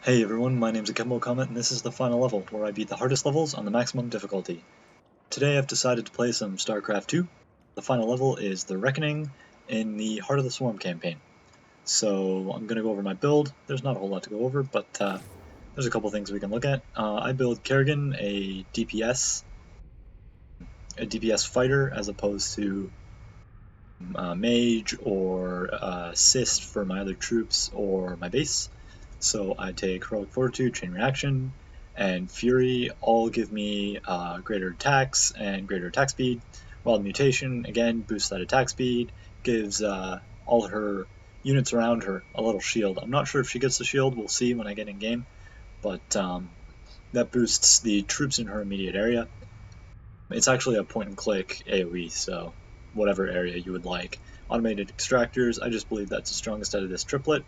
Hey everyone, my name's Akimbokomet and this is the final level, where I beat the hardest levels on the maximum difficulty. Today I've decided to play some Starcraft 2. The final level is The Reckoning in the Heart of the Swarm campaign. So I'm going to go over my build. There's not a whole lot to go over, but there's a couple things we can look at. I build Kerrigan, a DPS fighter, as opposed to mage or assist for my other troops or my base. So I take Heroic Fortitude, Chain Reaction, and Fury all give me greater attacks and greater attack speed. Wild Mutation, again, boosts that attack speed, gives all her units around her a little shield. I'm not sure if she gets the shield, we'll see when I get in game, but that boosts the troops in her immediate area. It's actually a point and click AoE, so whatever area you would like. Automated extractors, I just believe that's the strongest out of this triplet.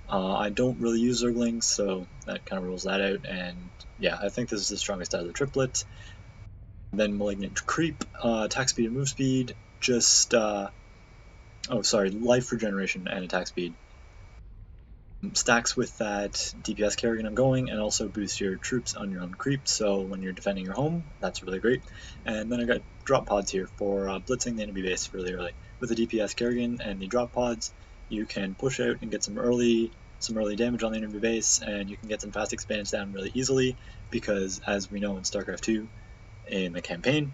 I don't really use Zerglings, so that kind of rules that out, and yeah, I think this is the strongest out of the triplet. Then Malignant Creep, attack speed and move speed, life regeneration and attack speed. Stacks with that DPS Kerrigan I'm going, and also boosts your troops on your own creep, so when you're defending your home, that's really great. And then I got drop pods here for blitzing the enemy base really early. With the DPS Kerrigan and the drop pods, you can push out and get some early damage on the enemy base, and you can get some fast expands down really easily, because as we know in StarCraft 2 in the campaign,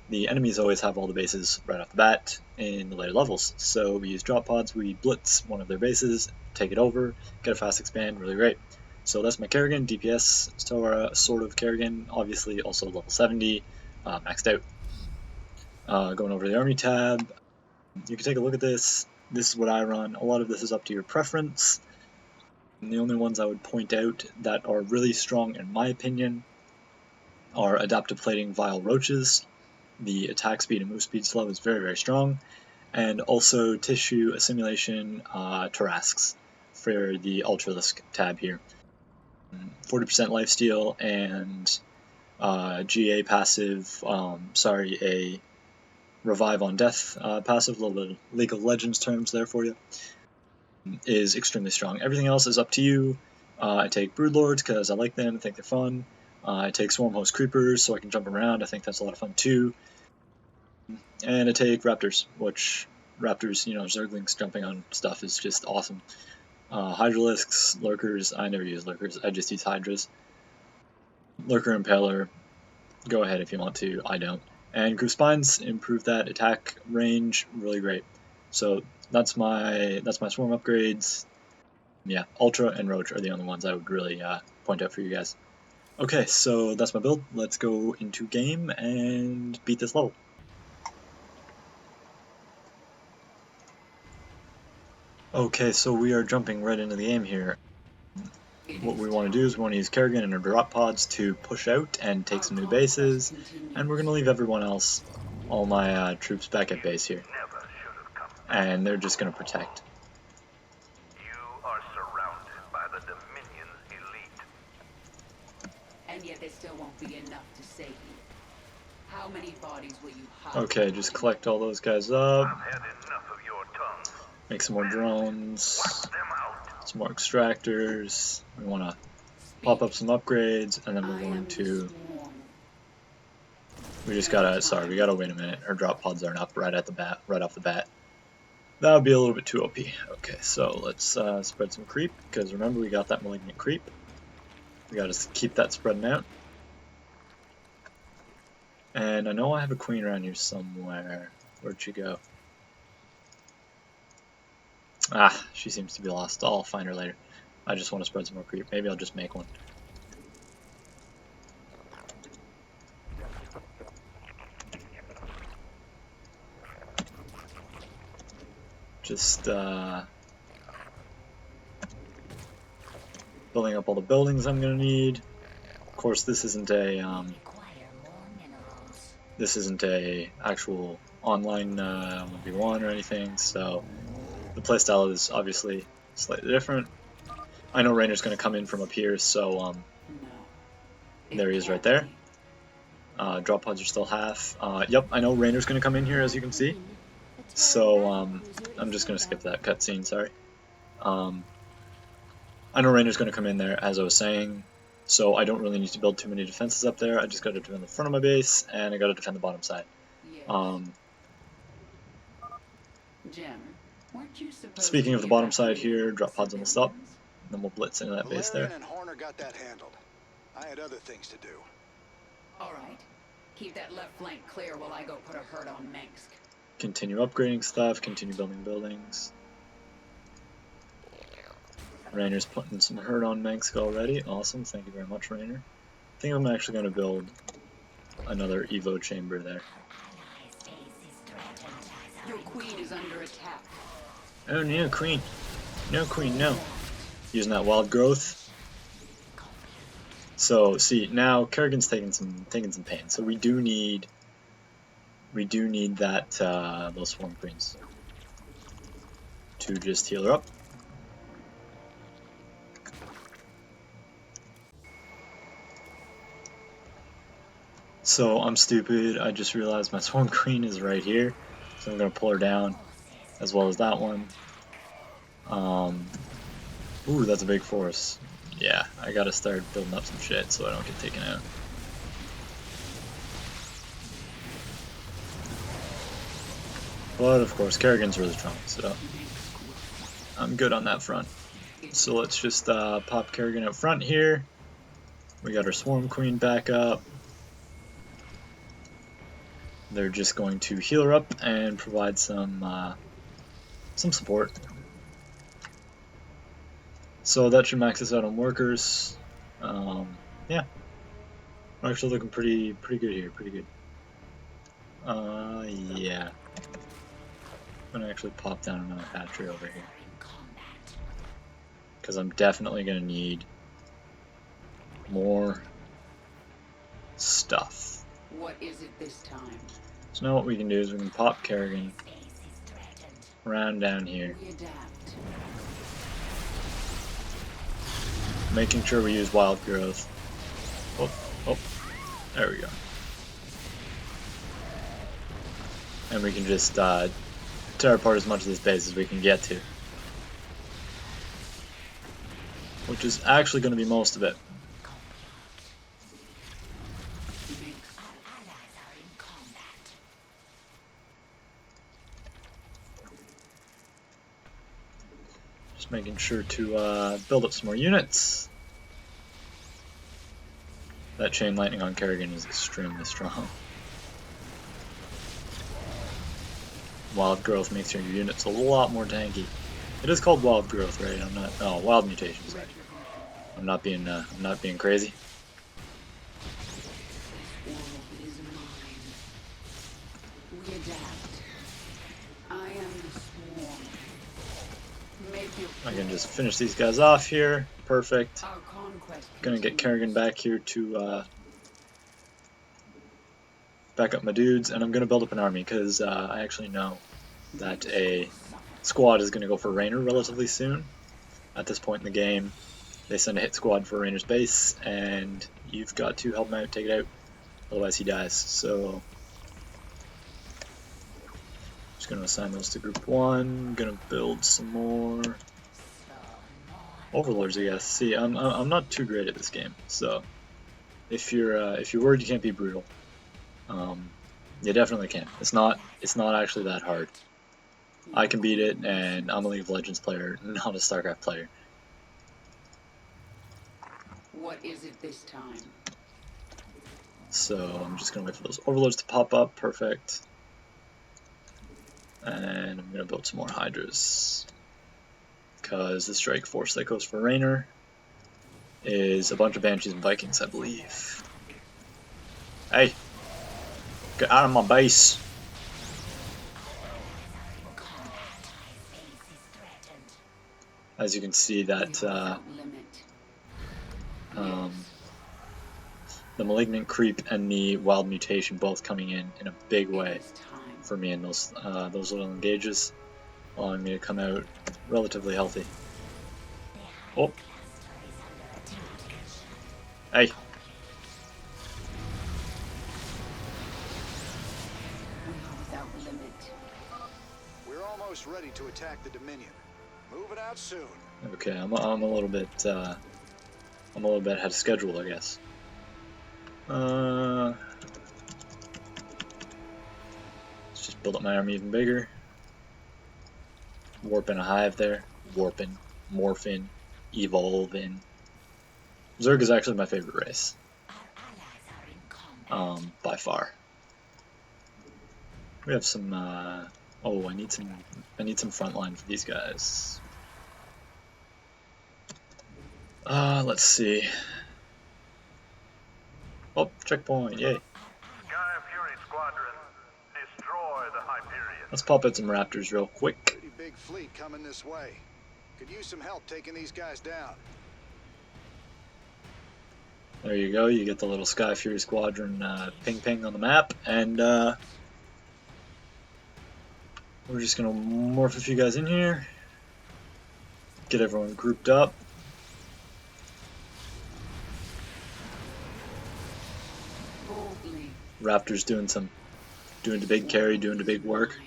the enemies always have all the bases right off the bat in the later levels. So we use drop pods, we blitz one of their bases, take it over, get a fast expand, really great. So that's my Kerrigan, DPS, sort of Kerrigan, obviously also level 70, maxed out. Going over to the army tab, you can take a look at this. This is what I run. A lot of this is up to your preference. And the only ones I would point out that are really strong in my opinion are Adaptive Plating Vile Roaches. The attack speed and move speed slow is very, very strong. And also Tissue Assimilation Tarrasques for the Ultralisk tab here. 40% lifesteal and GA passive, a Revive on Death passive, a little bit of League of Legends terms there for you, is extremely strong. Everything else is up to you. I take Broodlords because I like them, I think they're fun. I take Swarmhost Creepers so I can jump around, I think that's a lot of fun too. And I take Raptors, which Zerglings jumping on stuff is just awesome. Hydralisks, Lurkers, I never use Lurkers, I just use Hydras. Lurker Impaler, go ahead if you want to, I don't. And Groove Spines improve that attack range really great. So that's my Swarm upgrades. Yeah, Ultra and Roach are the only ones I would really point out for you guys. Okay, so that's my build. Let's go into game and beat this level. Okay, so we are jumping right into the game here. What we want to do is we want to use Kerrigan and her drop pods to push out and take some new bases, and we're going to leave everyone else, all my troops back at base here, and they're just going to protect. You are surrounded by the Dominion's elite. And yet there still won't be enough to save you. How many bodies will you hide? Okay, just collect all those guys up. I've had enough of your tongue. Make some more drones, Wipe them out. some more extractors. We want to pop up some upgrades, and then we're going to... We gotta wait a minute. Her drop pods aren't up right off the bat. That would be a little bit too OP. Okay, so let's spread some creep, because remember we got that malignant creep. We gotta keep that spreading out. And I know I have a queen around here somewhere. Where'd she go? Ah, she seems to be lost. I'll find her later. I just want to spread some more creep. Maybe I'll just make one. Just building up all the buildings I'm gonna need. Of course, this isn't a actual online 1v1 or anything, so the playstyle is obviously slightly different. I know Rainer's going to come in from up here, so there he is right there. Drop pods are still half. Yep, I know Rainer's going to come in here, as you can see. So I'm just going to skip that cutscene, sorry. I know Rainer's going to come in there, as I was saying, so I don't really need to build too many defenses up there. I just got to defend the front of my base, and I got to defend the bottom side. Yes. Jim, weren't you supposed Speaking to of be the bottom side evacuating here, drop pods on the stop, civilians? then we'll blitz into that base Valerian there. and Horner got that handled. I had other things to do. All right. Keep that left flank clear while I go put a hurt on Minsk. Continue upgrading stuff, continue building buildings. Rainer's putting some hurt on Minsk already. Awesome, thank you very much, Rainer. I think I'm actually going to build another Evo chamber there. Your queen is under attack. Oh no, queen. No, queen, no. Using that wild growth. So, see, now Kerrigan's taking some pain. So we do need that those swarm queens to just heal her up. So I'm stupid. I just realized my swarm queen is right here, so I'm gonna pull her down, as well as that one. Ooh, that's a big force. Yeah, I gotta start building up some shit so I don't get taken out. But of course, Kerrigan's really strong, so I'm good on that front. So let's just pop Kerrigan up front here. We got our swarm queen back up. They're just going to heal her up and provide some support. So that should max us out on workers. Yeah, we're actually looking pretty good here. Pretty good. Yeah. I'm gonna actually pop down another hatchery over here, because I'm definitely gonna need more stuff. What is it this time? So now what we can do is we can pop Kerrigan around down here, We adapt. making sure we use wild growth. Oh, there we go. And we can just tear apart as much of this base as we can get to, which is actually going to be most of it. Just making sure to build up some more units. That chain lightning on Kerrigan is extremely strong. Wild growth makes your units a lot more tanky. It is called wild growth, right? I'm not. Oh, wild mutations. I'm not being crazy. We adapt. I am the swarm. Make your I can just finish these guys off here. Perfect. Our conquest. Gonna get Kerrigan back here to back up my dudes, and I'm gonna build up an army because I actually know that a squad is gonna go for Rainer relatively soon. At this point in the game, they send a hit squad for Rainer's base, and you've got to help him out, take it out, otherwise he dies. So just gonna assign those to group 1. Gonna build some more overlords, I guess. See, I'm not too great at this game, so if you're worried you can't be brutal, you definitely can. It's not actually that hard. I can beat it, and I'm a League of Legends player, not a Starcraft player. What is it this time? So I'm just gonna wait for those overlords to pop up. Perfect. And I'm gonna build some more hydras, because the strike force that goes for Rainer is a bunch of banshees and Vikings, I believe. Hey, get out of my base. As you can see, that the malignant creep and the wild mutation both coming in a big way for me in those little engages, allowing me to come out relatively healthy. Oh, hey. We're almost ready to attack the Dominion. Moving out soon. Okay, I'm a little bit ahead of schedule, I guess. Let's just build up my army even bigger. Warping a hive there. Warping, morphing, evolving. Zerg is actually my favorite race. By far. We have some. Oh, I need some frontline for these guys. Let's see. Oh, checkpoint! Yay! Sky Fury Squadron, destroy the Hyperion. Let's pop out some raptors real quick. Pretty big fleet coming this way. Could use some help taking these guys down. There you go. You get the little Sky Fury Squadron ping on the map, and we're just gonna morph a few guys in here, get everyone grouped up. Raptors doing the big carry, doing the big work.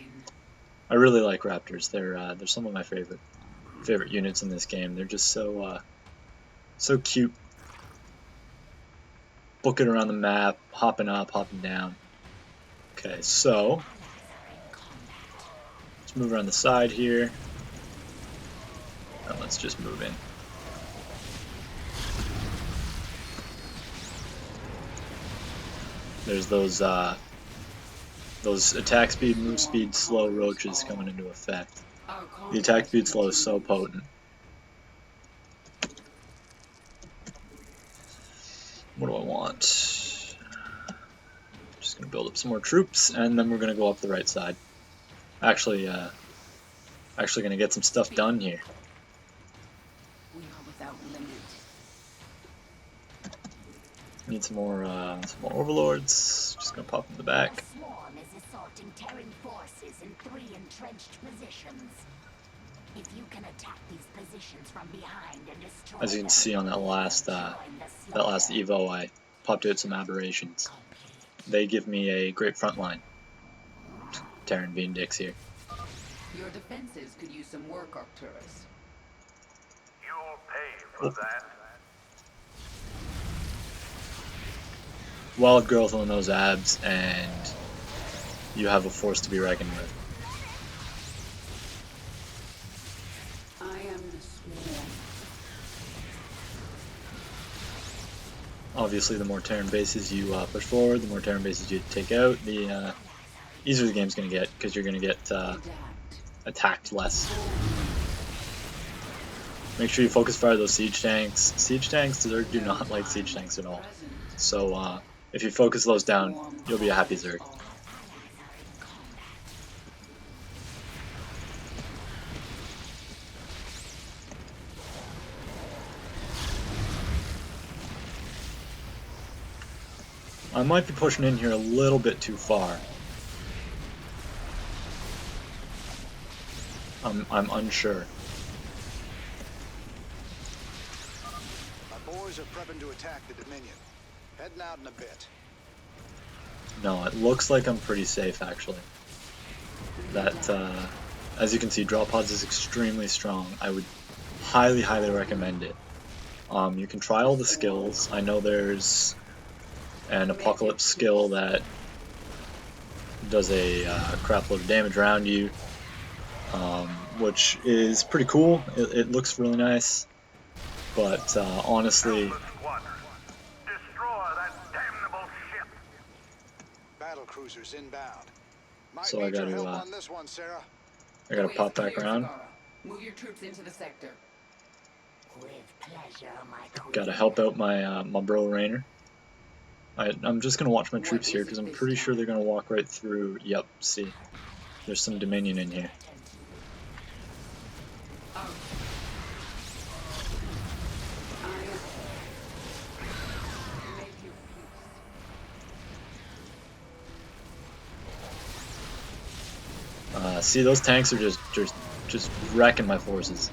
I really like Raptors. They're some of my favorite units in this game. They're just so cute. Booking around the map, hopping up, hopping down. Okay, so let's move around the side here. And let's just move in. There's those attack speed, move speed, slow roaches coming into effect. The attack speed slow is so potent. What do I want? Just gonna build up some more troops, and then we're gonna go up the right side. Actually gonna get some stuff done here. We are without limit. Need some more overlords. Just gonna pop in the back. Swarm is assaulting Terran forces in 3 entrenched positions. If you can attack these positions from behind and destroy As you can see on that last Evo, I popped out some aberrations. They give me a great front line. Terran being dicks here. Your defenses could use some work, Arcturus. You'll pay for that. Wild growth on those abs, and you have a force to be reckoned with. I am the swarm. Obviously, the more Terran bases you push forward, the more Terran bases you take out, the easier the game's going to get, because you're going to get attacked less. Make sure you focus fire those siege tanks. Siege tanks do not like siege tanks at all. So if you focus those down, you'll be a happy Zerg. I might be pushing in here a little bit too far. I'm unsure. My boys are prepping to attack the Dominion. Heading out in a bit. No, it looks like I'm pretty safe actually. That, as you can see, Draw Pods is extremely strong. I would highly recommend it. You can try all the skills. I know there's an Apocalypse skill that does a crap load of damage around you, which is pretty cool. It looks really nice, but honestly, Destroy that damnable ship. Battle cruisers inbound. Might So I need your gotta, help on this one, Sarah. I gotta pop back around. Move your troops into the sector. With pleasure, my queen. Gotta help out my my bro Rainer. I'm just gonna watch my troops here because I'm pretty sure they're gonna walk right through. Yep, see, there's some Dominion in here. See, those tanks are just wrecking my forces.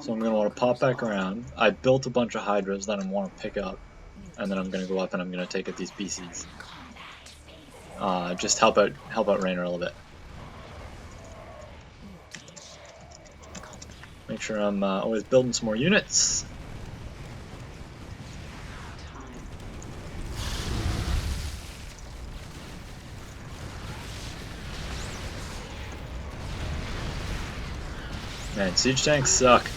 So I'm gonna want to pop back around. I built a bunch of Hydras that I want to pick up, and then I'm gonna go up and I'm gonna take out these PCs. Just help out Rainer a little bit. Make sure I'm always building some more units. Man, siege tanks suck.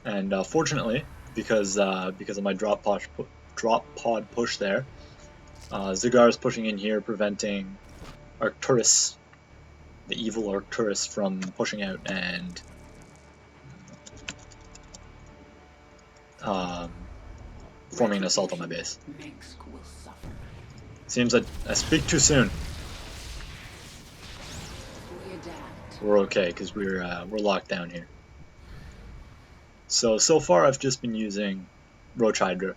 And fortunately, because of my drop pod push there, Zygarde is pushing in here, preventing Arcturus, the evil Arcturus, from pushing out and forming an assault on my base. Seems that I speak too soon. We're okay because we're locked down here. So far I've just been using Roach Hydra.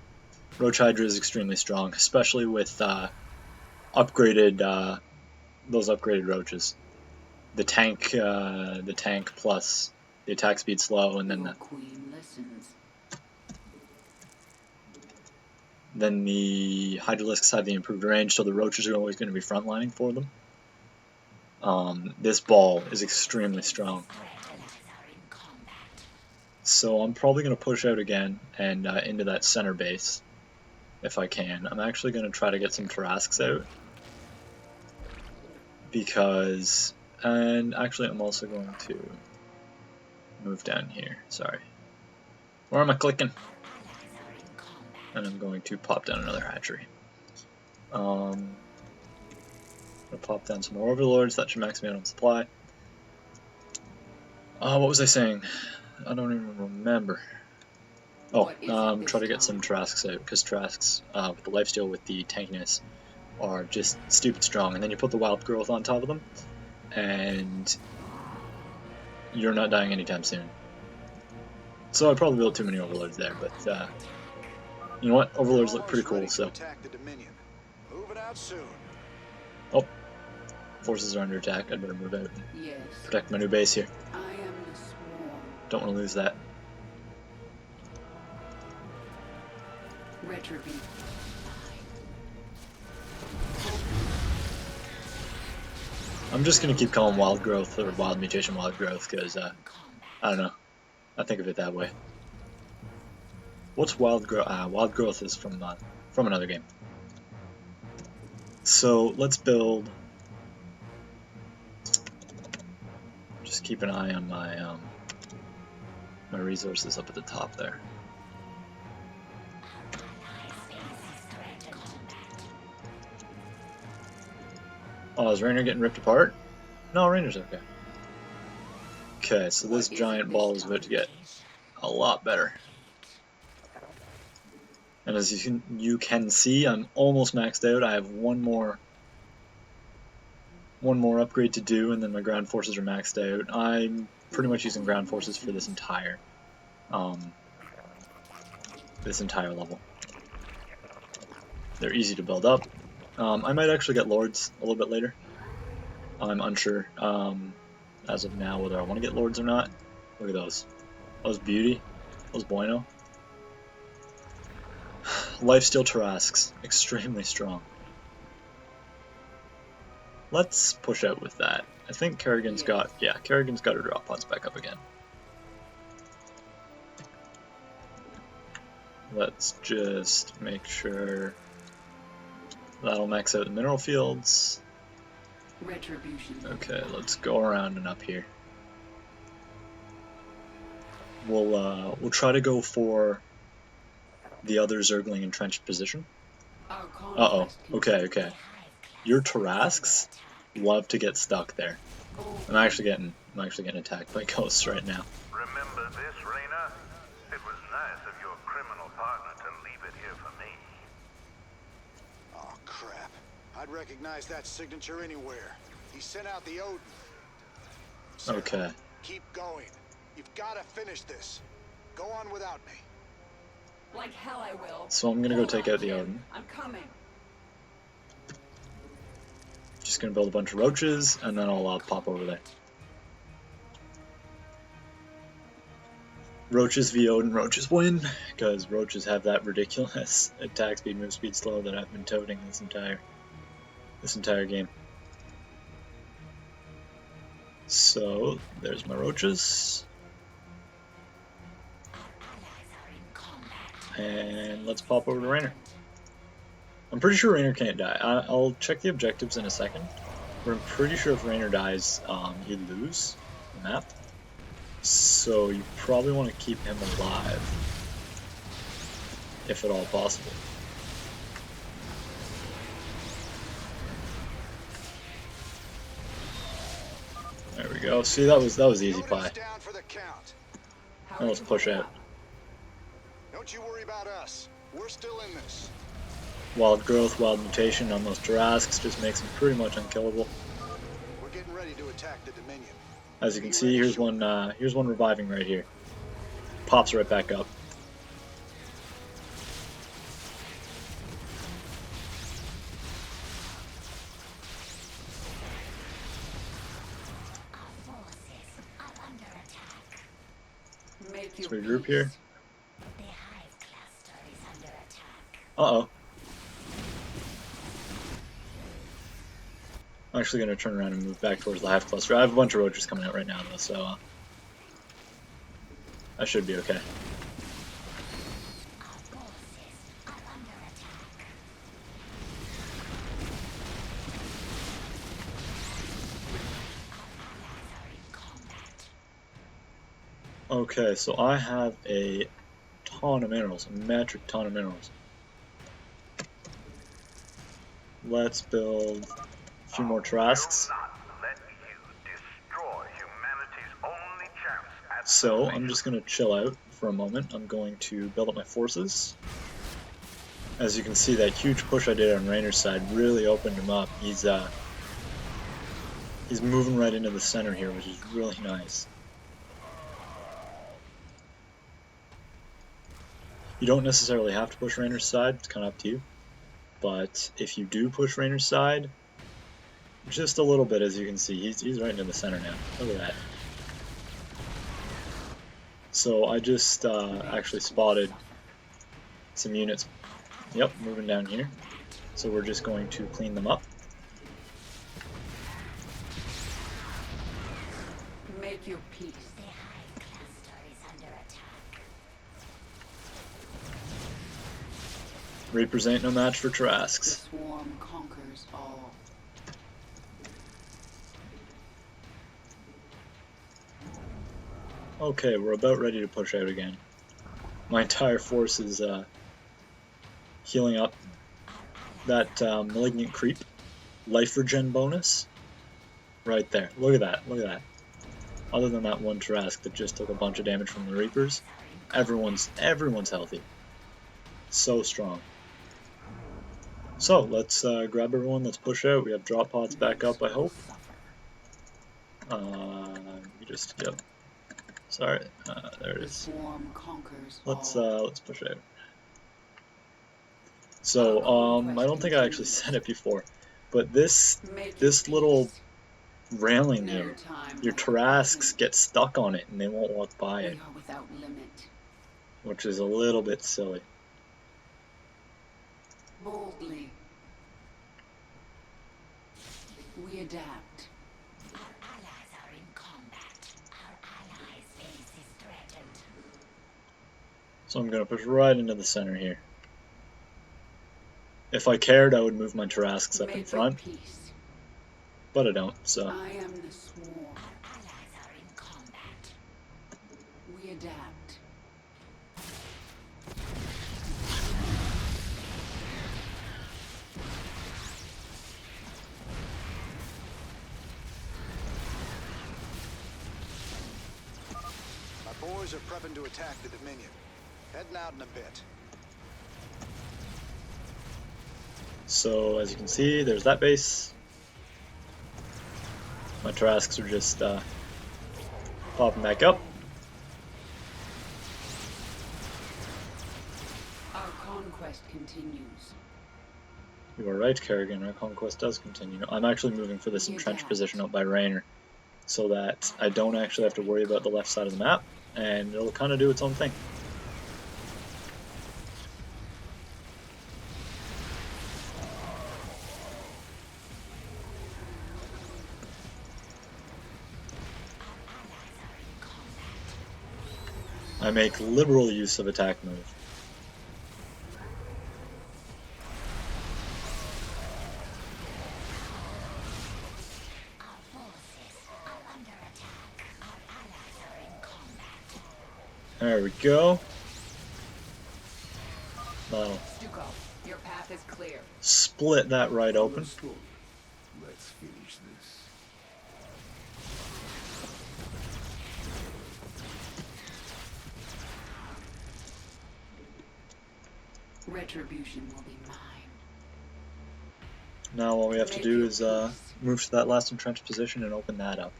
Roach Hydra is extremely strong, especially with upgraded those upgraded roaches. The tank plus the attack speed slow, and then the Hydralisks have the improved range, so the roaches are always going to be frontlining for them. This ball is extremely strong. So I'm probably going to push out again and into that center base if I can. I'm actually going to try to get some Tarrasques out because, and actually I'm also going to move down here. Sorry. Where am I clicking? And I'm going to pop down another hatchery. I'll pop down some more overlords. That should max me out on supply. What was I saying? I don't even remember. Oh, try to get some Tarrasques out, because Tarrasques, with the lifesteal, with the tankiness, are just stupid strong. And then you put the wild growth on top of them, and you're not dying anytime soon. So I probably built too many overlords there, but you know what? Overlords look pretty cool, so. Oh, forces are under attack. I'd better move out and protect my new base here. Don't want to lose that. I'm just going to keep calling wild growth or wild mutation wild growth because, I don't know. I think of it that way. What's wild growth? Wild growth is from another game. So let's build. Just keep an eye on my my resources up at the top there. Oh, is Rainer getting ripped apart? No, Rainer's okay. Okay, so this giant ball is about to get a lot better. And as you can see, I'm almost maxed out. I have one more upgrade to do, and then my ground forces are maxed out. I'm pretty much using ground forces for this entire level. They're easy to build up. I might actually get lords a little bit later. I'm unsure as of now whether I want to get lords or not. Look at those. Those beauty. Those bueno. Lifesteal Tarrasques. Extremely strong. Let's push out with that. I think Kerrigan's got her drop pods back up again. Let's just make sure that'll max out the mineral fields. Okay, let's go around and up here. We'll try to go for the other Zergling entrenched position. Uh-oh. Okay. Your Tarrasques love to get stuck there. I'm actually getting attacked by ghosts right now. Remember this, Raina? It was nice of your criminal partner to leave it here for me. Oh, crap. I'd recognize that signature anywhere. He sent out the Odin. So, okay. Keep going. You've got to finish this. Go on without me. Like hell I will. So I'm gonna go take out the Odin. I'm coming. Just gonna build a bunch of roaches, and then I'll pop over there. Roaches v Odin, roaches win, because roaches have that ridiculous attack speed, move speed, slow that I've been toting this entire game. So So there's my roaches. And let's pop over to Rainer. I'm pretty sure Rainer can't die. I'll check the objectives in a second. But I'm pretty sure if Rainer dies, you lose the map. So you probably want to keep him alive, if at all possible. There we go. See, that was easy pie. Now let's push out. Don't you worry about us. We're still in this. Wild growth, wild mutation on those Tarrasques just makes them pretty much unkillable. We're getting ready to attack the Dominion. As you can see, here's one reviving right here. Pops right back up. Let's regroup here. Uh-oh. I'm actually going to turn around and move back towards the hive cluster. I have a bunch of roaches coming out right now, though, so I should be okay. Okay, so I have a ton of minerals, a metric ton of minerals. Let's build a few more Tarrasques. So I'm just going to chill out for a moment. I'm going to build up my forces. As you can see, that huge push I did on Rainer's side really opened him up. He's moving right into the center here, which is really nice. You don't necessarily have to push Rainer's side, it's kind of up to you. But if you do push Rainer's side, just a little bit, as you can see, he's right into the center now. Look at that. So I just actually spotted some units, yep, moving down here. So we're just going to clean them up. Make your peace. Reapers ain't no match for The Tarrasques. swarm conquers all. Okay, we're about ready to push out again. My entire force is healing up. That malignant creep life regen bonus right there. Look at that, look at that. Other than that one Tarrasque that just took a bunch of damage from the Reapers, everyone's healthy. So strong. So let's grab everyone, let's push out. We have drop pods back up, I hope. Yep. Sorry, there it is. Let's push out. So I don't think I actually said it before, but this little railing here, your Tarrasques get stuck on it and they won't walk by it, which is a little bit silly. Boldly. We adapt. Our allies are in combat. Our allies' base is threatened. So I'm going to push right into the center here. If I cared, I would move my Tarrasques up in front, but I don't, so. I am the swarm. Our allies are in combat. We adapt. My boys are prepping to attack the Dominion. Heading out in a bit. So as you can see, there's that base. My Tarrasques are just popping back up. Our conquest continues. You are right, Kerrigan, our conquest does continue. I'm actually moving for this entrenched position up by Rainer, so that I don't actually have to worry about the left side of the map, and it'll kind of do its own thing. I make liberal use of attack move. Our forces are under attack. Our allies are in combat. There we go. That'll Stuko, your path is clear. split that right open. Let's finish this. Retribution will be mine. Now all we have to do is move to that last entrenched position and open that up.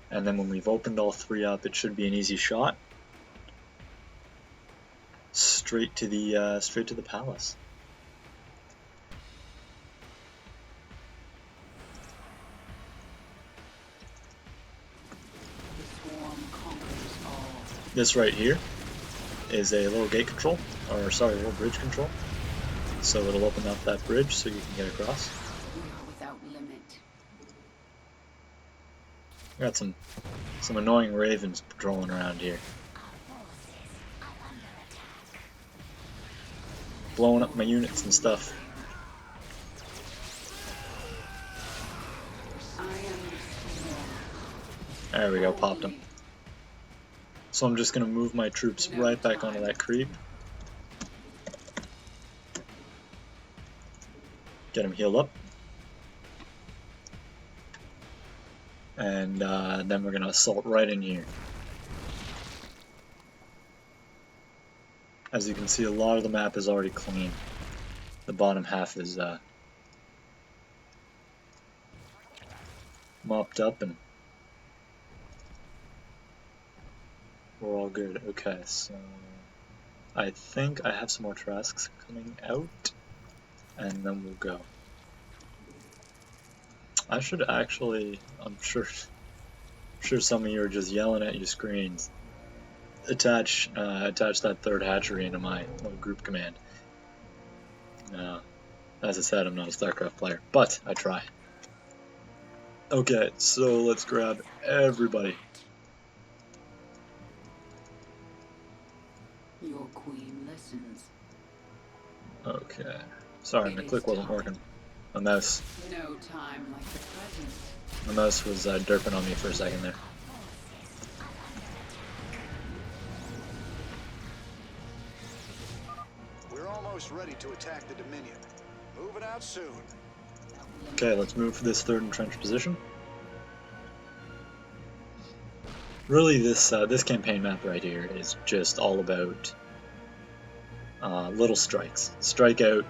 And then when we've opened all three up, it should be an easy shot. Straight to the palace. The swarm conquers all. This right here is a little gate control, or sorry, a little bridge control. So it'll open up that bridge so you can get across. We are without limit. Got some annoying ravens patrolling around here, Our forces are under attack. blowing up my units and stuff. I am the swarm. There we go, popped them. So I'm just gonna move my troops right back onto that creep. Get them healed up. And then we're gonna assault right in here. As you can see, a lot of the map is already clean. The bottom half is mopped up and we're all good. Okay, so I think I have some more Tarasques coming out, and then we'll go. I should actually, I'm sure some of you are just yelling at your screens. Attach that third hatchery into my little group command. As I said, I'm not a Starcraft player, but I try. Okay, so let's grab everybody. Your queen listens. Okay. Sorry, my click wasn't working. My mouse No time like the present. was derping on me for a second there. We're almost ready to attack the Dominion. Moving out soon. Okay, let's move for this third entrenched position. Really, this campaign map right here is just all about little strikes. Strike out,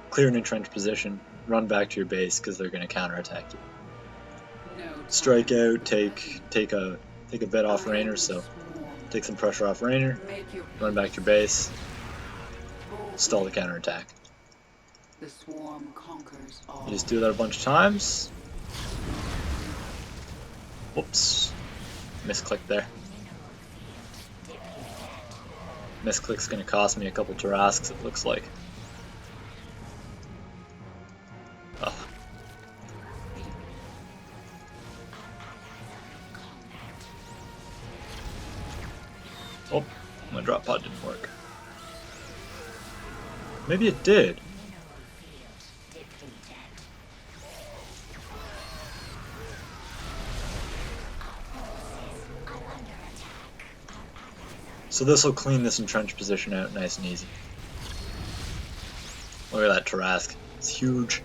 clear an entrenched position, run back to your base because they're going to counterattack you. No time. Strike out, take a bit off Rainer, so take some pressure off Rainer, Make your run back to your base, stall the counterattack. The swarm conquers all. You just do that a bunch of times. Whoops. Misclick there. Misclick's gonna cost me a couple Tarasques, it looks like. Ugh. Oh, my drop pod didn't work. Maybe it did. So this will clean this entrenched position out nice and easy. Look at that Tarasque. It's huge.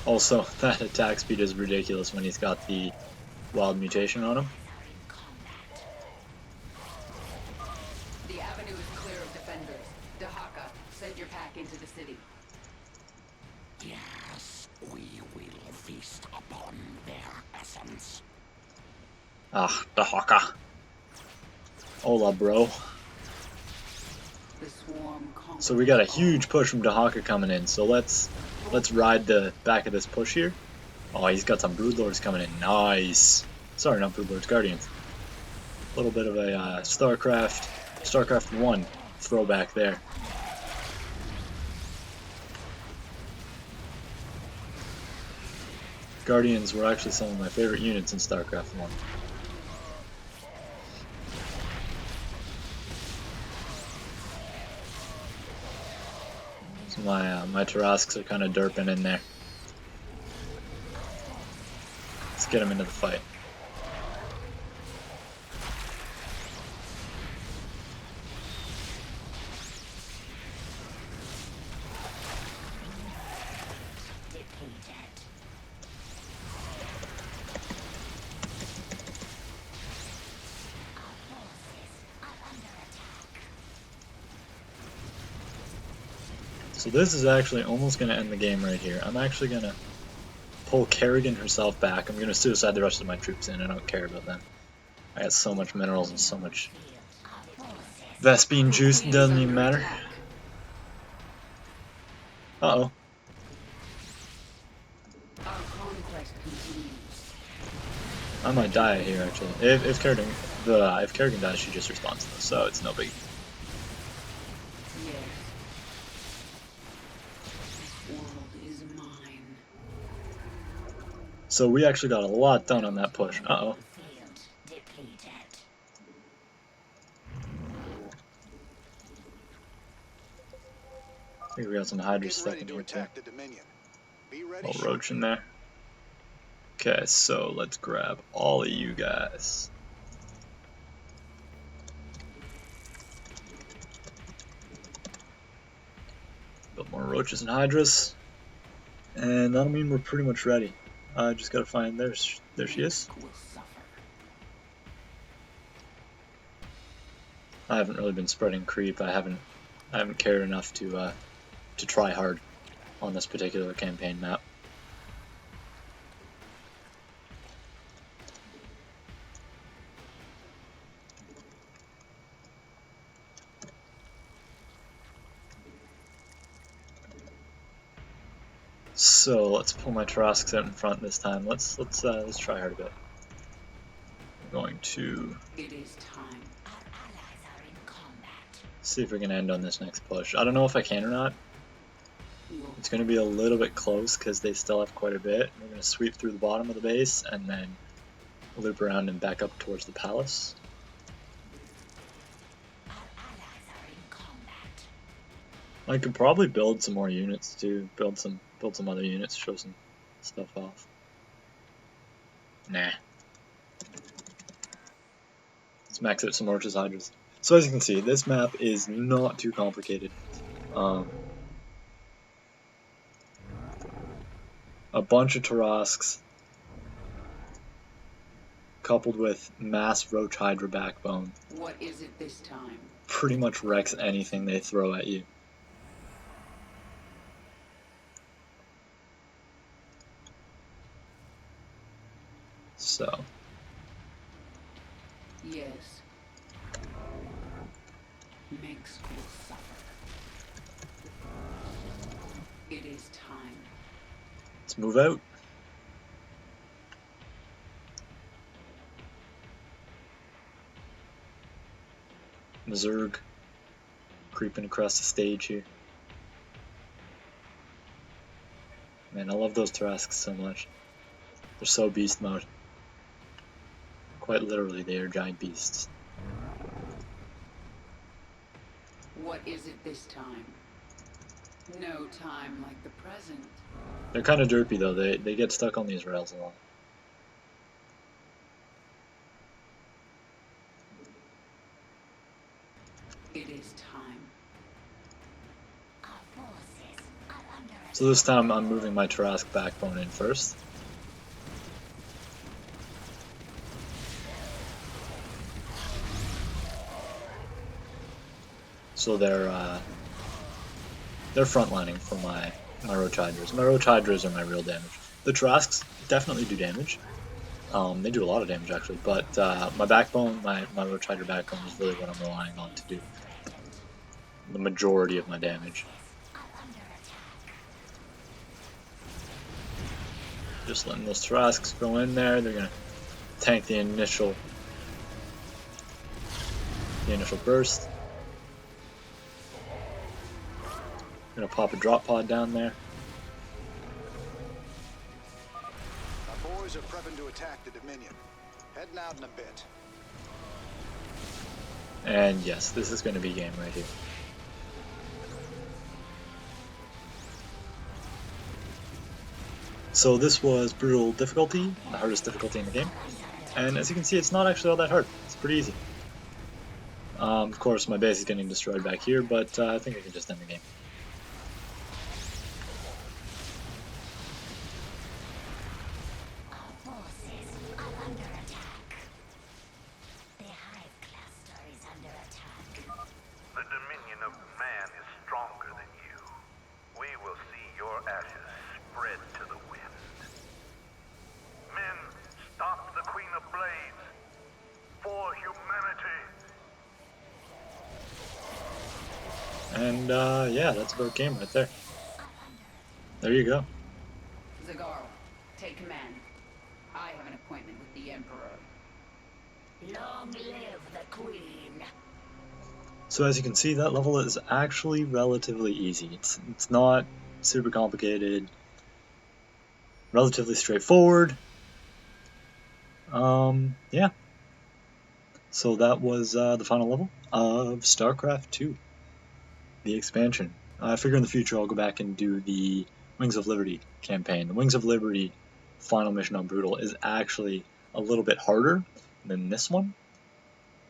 Also, that attack speed is ridiculous when he's got the wild mutation on him. The avenue is clear of defenders. Dahaka, send your pack into the city. Yes, we will feast upon their essence. Ah, the Hawka. Hola, bro. The swarm conquers. So we got a huge push from Dahaka coming in, so let's ride the back of this push here. Oh, he's got some Broodlords coming in. Nice. Sorry, not Broodlords, Guardians. A little bit of a StarCraft 1 throwback there. Guardians were actually some of my favorite units in StarCraft 1. My Tarasques are kind of derping in there. Let's get them into the fight. So this is actually almost going to end the game right here. I'm actually going to pull Kerrigan herself back. I'm going to suicide the rest of my troops in. I don't care about them. I got so much minerals and so much Vespine juice, it doesn't even matter. Uh-oh. I might die here, actually. If Kerrigan dies, she just respawns to us, so it's no biggie. So we actually got a lot done on that push. Uh-oh. I think we got some Hydras stuck in here too. Little roach in there. Okay, so let's grab all of you guys. Build more roaches and Hydras. And that'll mean we're pretty much ready. I just gotta find, there she is. I haven't really been spreading creep. I haven't cared enough to try hard on this particular campaign map. So let's pull my Tarasques out in front this time. Let's try hard a bit. I'm going to see if we can end on this next push. I don't know if I can or not. It's going to be a little bit close because they still have quite a bit. We're going to sweep through the bottom of the base and then loop around and back up towards the palace. I could probably build some more units too. Build some other units, show some stuff off. Nah. Let's max out some Roaches Hydras. So as you can see, this map is not too complicated. A bunch of Tarasques coupled with mass Roach Hydra backbone. What is it this time? Pretty much wrecks anything they throw at you. So. Yes. Mix will suffer. It is time. Let's move out. Zerg creeping across the stage here. Man, I love those Tarasques so much. They're so beast mode. Quite literally, they are giant beasts. What is it this time? No time like the present. They're kind of derpy though. They get stuck on these rails a lot. It is time. So this time I'm moving my Tarasque backbone in first. So they're frontlining for my Roach Hydras. My Roach Hydras are my real damage. The Tarasques definitely do damage. They do a lot of damage actually, but my backbone, my Roach Hydra backbone is really what I'm relying on to do the majority of my damage. Just letting those Tarasques go in there. They're gonna tank the initial burst. Gonna pop a drop pod down there. Our boys are prepping to attack the Dominion. Heading out in a bit. And yes, this is gonna be game right here. So this was Brutal difficulty, the hardest difficulty in the game. And as you can see, it's not actually all that hard. It's pretty easy. Of course, my base is getting destroyed back here, but I think I can just end the game. Our forces are under attack. The hive cluster is under attack. The dominion of man is stronger than you. We will see your ashes spread to the wind. Men, stop the Queen of Blades. For humanity. And yeah, that's about game right there. There you go. Zagaro, take command. I have an appointment with the Emperor. Long live the Queen. So as you can see, that level is actually relatively easy. It's not super complicated, relatively straightforward. Yeah. So that was the final level of StarCraft 2, the expansion. I figure in the future I'll go back and do the Wings of Liberty campaign. The Wings of Liberty final mission on Brutal is actually a little bit harder than this one,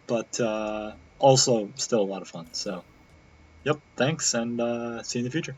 but also still a lot of fun. So, yep, thanks, and see you in the future.